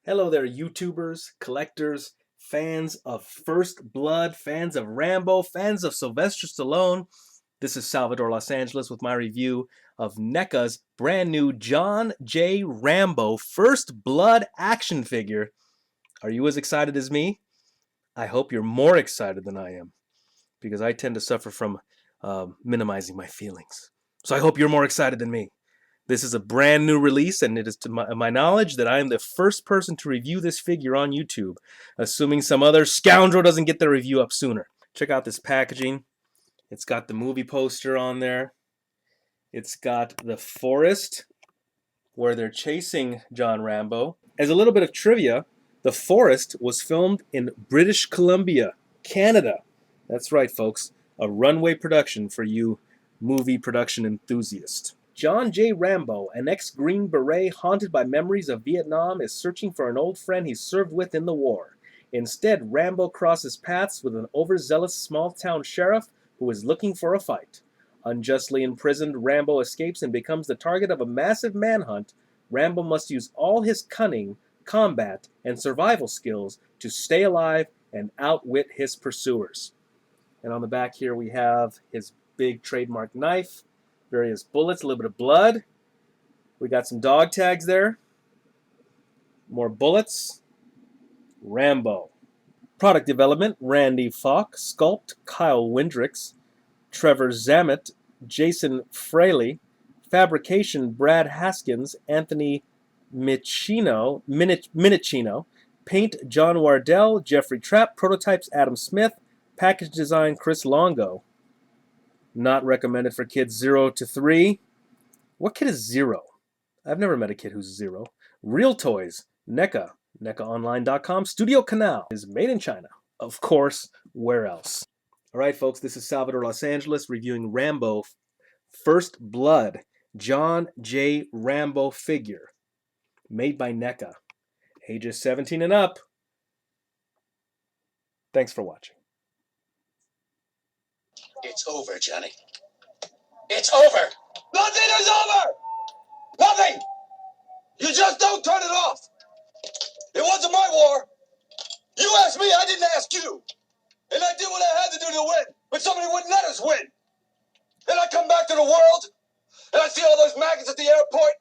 Hello there, YouTubers, collectors, fans of First Blood, fans of Rambo, fans of Sylvester Stallone. This is Salvador Los Angeles with my review of NECA's brand new John J. Rambo First Blood action figure. Are you as excited as me? I hope you're more excited than I am, because I tend to suffer from minimizing my feelings. So I hope you're more excited than me. This is a brand new release, and it is to my knowledge that I am the first person to review this figure on YouTube, assuming some other scoundrel doesn't get their review up sooner. Check out this packaging. It's got the movie poster on there. It's got the forest where they're chasing John Rambo. As a little bit of trivia, the forest was filmed in British Columbia, Canada. That's right, folks. A runway production for you movie production enthusiasts. John J. Rambo, an ex-Green Beret haunted by memories of Vietnam, is searching for an old friend he served with in the war. Instead, Rambo crosses paths with an overzealous small-town sheriff who is looking for a fight. Unjustly imprisoned, Rambo escapes and becomes the target of a massive manhunt. Rambo must use all his cunning, combat, and survival skills to stay alive and outwit his pursuers. And on the back here we have his big trademark knife, various bullets, a little bit of blood. We got some dog tags there. More bullets. Rambo. Product development, Randy Falk. Sculpt, Kyle Windricks. Trevor Zammit, Jason Fraley. Fabrication, Brad Haskins, Anthony Minicino. Paint, John Wardell, Jeffrey Trapp. Prototypes, Adam Smith. Package design, Chris Longo. Not recommended for kids 0 to 3. What kid is 0? I've never met a kid who's 0. Real Toys, NECA, NECAonline.com. Studio Canal is made in China. Of course, where else? All right, folks, this is Salvador Los Angeles reviewing Rambo First Blood, John J. Rambo figure, made by NECA. Ages 17 and up. Thanks for watching. It's over, Johnny. It's over! Nothing is over! Nothing! You just don't turn it off! It wasn't my war! You asked me, I didn't ask you! And I did what I had to do to win, but somebody wouldn't let us win! And I come back to the world, and I see all those maggots at the airport,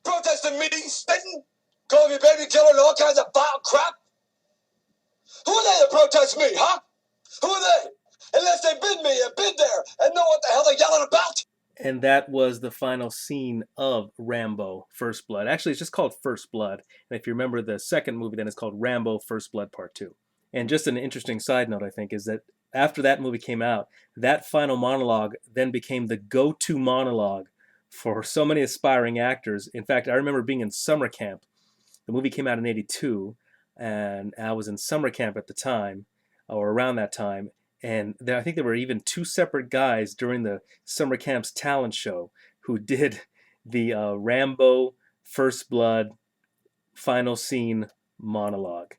protesting me, spitting, calling me baby killer and all kinds of vile crap! Who are they to protest me, huh? Who are they? Unless they've been me and been there and know what the hell they're yelling about. And that was the final scene of Rambo First Blood. Actually, it's just called First Blood. And if you remember the second movie, then it's called Rambo First Blood Part 2. And just an interesting side note, I think, is that after that movie came out, that final monologue then became the go-to monologue for so many aspiring actors. In fact, I remember being in summer camp. The movie came out in '82, and I was in summer camp at the time, or around that time. And I think there were even two separate guys during the summer camp's talent show who did the Rambo First Blood final scene monologue.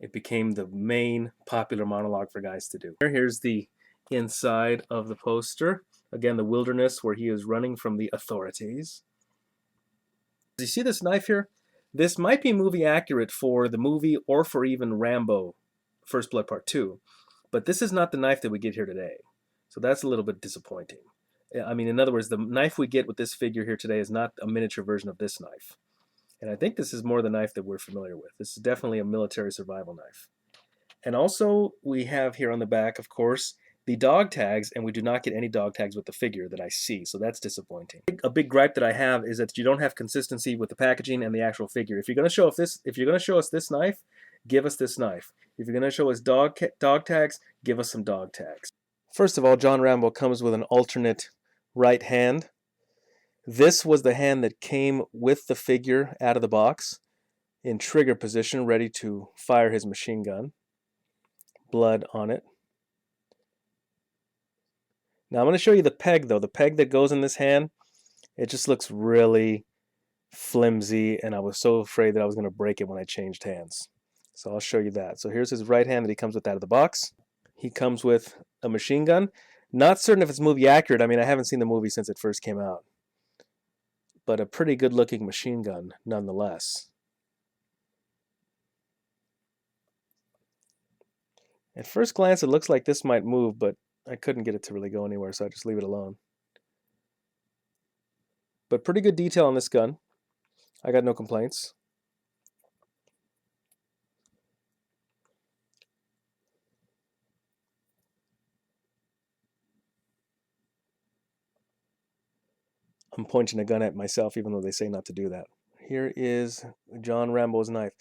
It became the main popular monologue for guys to do. Here's the inside of the poster. Again, the wilderness where he is running from the authorities. You see this knife here? This might be movie accurate for the movie or for even Rambo First Blood Part 2. But this is not the knife that we get here today. So that's a little bit disappointing. I mean, in other words, the knife we get with this figure here today is not a miniature version of this knife. And I think this is more the knife that we're familiar with. This is definitely a military survival knife. And also, we have here on the back, of course, the dog tags, and we do not get any dog tags with the figure that I see, so that's disappointing. A big gripe that I have is that you don't have consistency with the packaging and the actual figure. If you're going to show us this knife, give us this knife. If you're going to show us dog tags, give us some dog tags. First of all, John Rambo comes with an alternate right hand. This was the hand that came with the figure out of the box, in trigger position, ready to fire his machine gun. Blood on it. Now I'm going to show you the peg, though. The peg that goes in this hand, it just looks really flimsy, and I was so afraid that I was going to break it when I changed hands. So I'll show you that. So here's his right hand that he comes with out of the box. He comes with a machine gun. Not certain if it's movie accurate. I mean, I haven't seen the movie since it first came out. But a pretty good looking machine gun nonetheless. At first glance, it looks like this might move, but I couldn't get it to really go anywhere, so I just leave it alone. But pretty good detail on this gun. I got no complaints. I'm pointing a gun at myself, even though they say not to do that. Here is John Rambo's knife.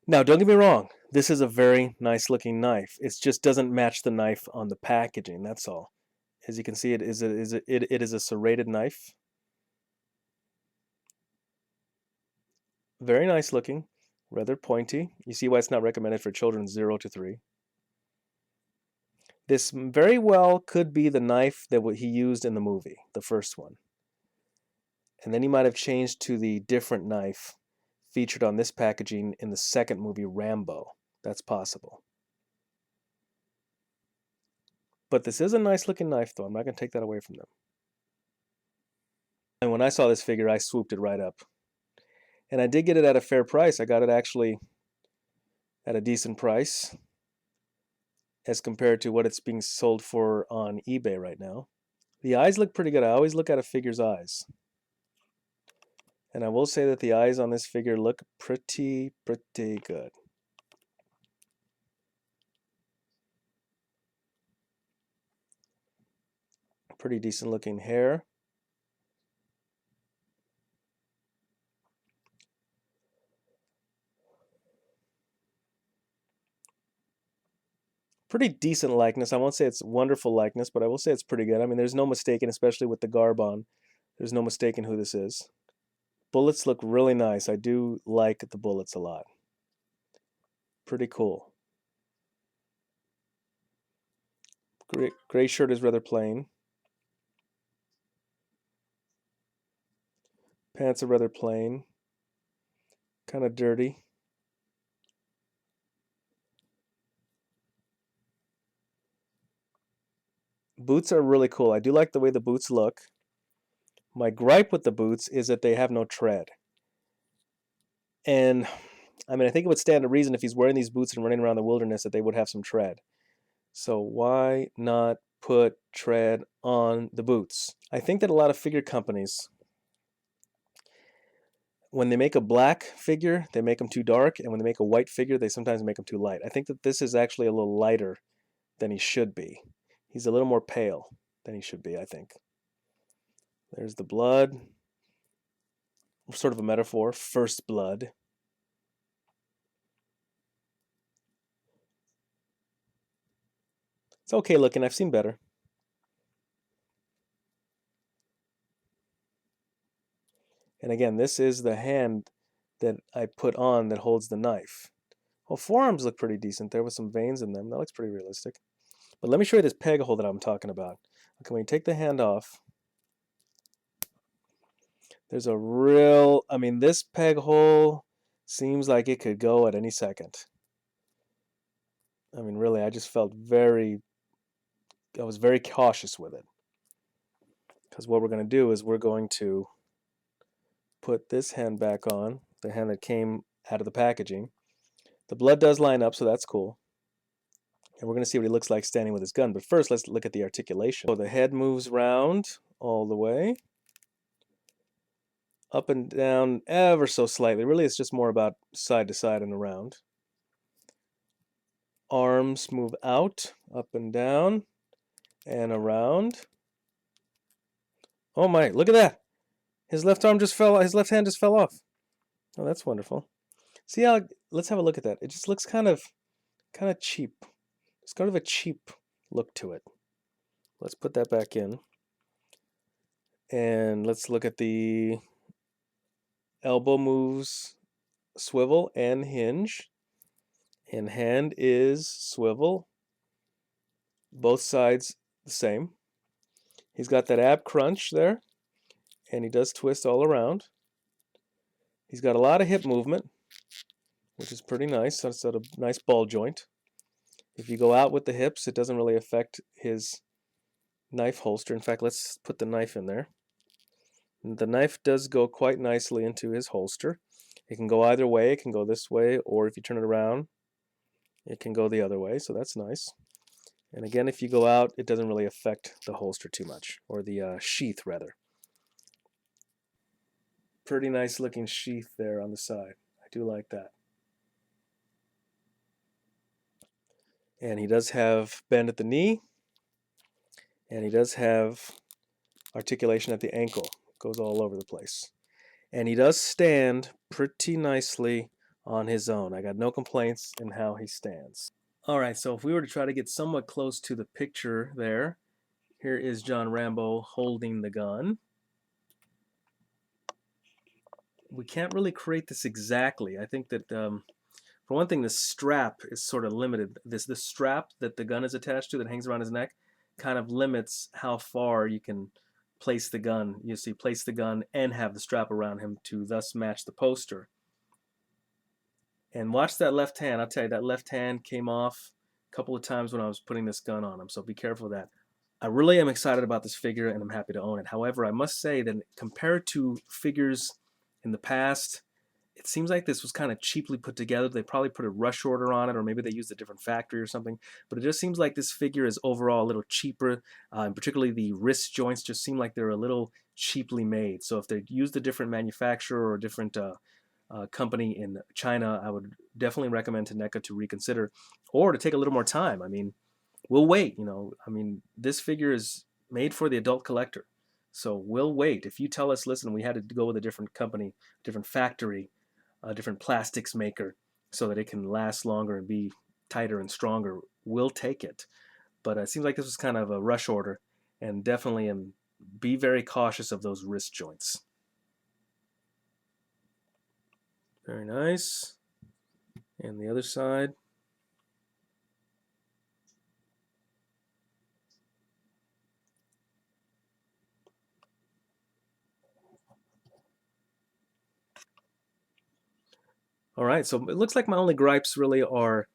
Now, don't get me wrong. This is a very nice looking knife. It just doesn't match the knife on the packaging. That's all. As you can see, it is a serrated knife. Very nice looking, rather pointy. You see why it's not recommended for children 0 to 3. This very well could be the knife that he used in the movie, the first one. And then he might have changed to the different knife featured on this packaging in the second movie, Rambo. That's possible. But this is a nice looking knife, though. I'm not going to take that away from them. And when I saw this figure, I swooped it right up. And I did get it at a fair price. I got it actually at a decent price as compared to what it's being sold for on eBay right now. The eyes look pretty good. I always look at a figure's eyes. And I will say that the eyes on this figure look pretty good. Pretty decent looking hair. Pretty decent likeness. I won't say it's wonderful likeness, but I will say it's pretty good. I mean, there's no mistaking, especially with the garb on. There's no mistaking who this is. Bullets look really nice. I do like the bullets a lot. Pretty cool. Gray shirt is rather plain. Pants are rather plain. Kind of dirty. Boots are really cool. I do like the way the boots look. My gripe with the boots is that they have no tread. And I mean, I think it would stand to reason if he's wearing these boots and running around the wilderness that they would have some tread. So why not put tread on the boots? I think that a lot of figure companies, when they make a black figure, they make them too dark, and when they make a white figure, they sometimes make them too light. I think that this is actually a little lighter than he should be. He's a little more pale than he should be, I think. There's the blood. Sort of a metaphor, first blood. It's okay looking. I've seen better. And again, this is the hand that I put on that holds the knife. Well, forearms look pretty decent there with some veins in them. That looks pretty realistic. But let me show you this peg hole that I'm talking about. Okay, when you take the hand off, there's a real, I mean, this peg hole seems like it could go at any second. I mean, really, I just felt I was very cautious with it. Because what we're going to do is we're going to put this hand back on, the hand that came out of the packaging. The blood does line up, so that's cool. And we're going to see what he looks like standing with his gun. But first, let's look at the articulation. So the head moves round all the way. Up and down ever so slightly. Really, it's just more about side to side and around. Arms move out, up and down, and around. Oh my, look at that. His left hand just fell off. Oh, that's wonderful. See how, let's have a look at that. It just looks kind of cheap. It's kind of a cheap look to it. Let's put that back in. And let's look at the elbow moves, swivel and hinge. And hand is swivel. Both sides the same. He's got that ab crunch there. And he does twist all around. He's got a lot of hip movement, which is pretty nice. That's a nice ball joint. If you go out with the hips, it doesn't really affect his knife holster. In fact, let's put the knife in there. And the knife does go quite nicely into his holster. It can go either way. It can go this way, or if you turn it around, it can go the other way, so that's nice. And again, if you go out, it doesn't really affect the holster too much, or the sheath rather. Pretty nice looking sheath there on the side. I do like that. And he does have bend at the knee, and he does have articulation at the ankle. It goes all over the place. And he does stand pretty nicely on his own. I got no complaints in how he stands. All right, so if we were to try to get somewhat close to the picture there, here is John Rambo holding the gun. We can't really create this exactly. I think that for one thing, the strap is sort of limited. This strap that the gun is attached to that hangs around his neck kind of limits how far you can place the gun. You see, place the gun and have the strap around him to thus match the poster. And watch that left hand. I'll tell you, that left hand came off a couple of times when I was putting this gun on him, so be careful of that. I really am excited about this figure, and I'm happy to own it. However, I must say that compared to figures in the past, it seems like this was kind of cheaply put together. They probably put a rush order on it, or maybe they used a different factory or something. But it just seems like this figure is overall a little cheaper, and particularly the wrist joints just seem like they're a little cheaply made. So if they used a different manufacturer or a different company in China, I would definitely recommend to NECA to reconsider, or to take a little more time. I mean, we'll wait. I mean, this figure is made for the adult collector, so we'll wait. If you tell us, listen, we had to go with a different company, different factory, a different plastics maker, so that it can last longer and be tighter and stronger, we'll take it. But it seems like this was kind of a rush order, and definitely be very cautious of those wrist joints. Very nice. And the other side. All right, so it looks like my only gripes really are,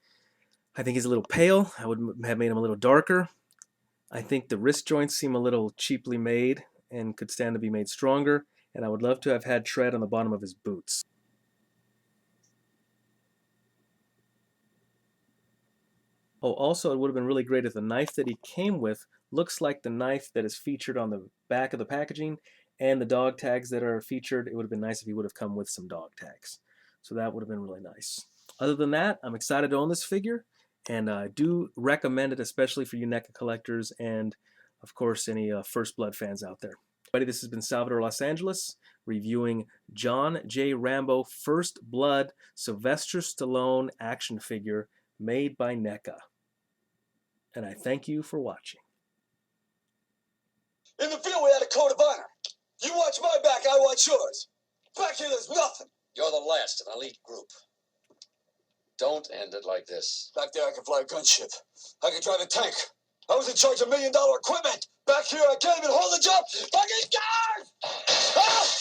I think he's a little pale. I would have made him a little darker. I think the wrist joints seem a little cheaply made and could stand to be made stronger. And I would love to have had tread on the bottom of his boots. Oh, also, it would have been really great if the knife that he came with looks like the knife that is featured on the back of the packaging, and the dog tags that are featured. It would have been nice if he would have come with some dog tags. So that would have been really nice. Other than that, I'm excited to own this figure, and I do recommend it, especially for you NECA collectors and, of course, any First Blood fans out there. Everybody, this has been Salvador Los Angeles reviewing John J. Rambo First Blood Sylvester Stallone action figure made by NECA. And I thank you for watching. In the field, we had a code of honor. You watch my back, I watch yours. Back here, there's nothing. You're the last of an elite group. Don't end it like this. Back there, I can fly a gunship. I can drive a tank. I was in charge of $1 million equipment. Back here, I can't even hold a job. Fucking guard! Ah!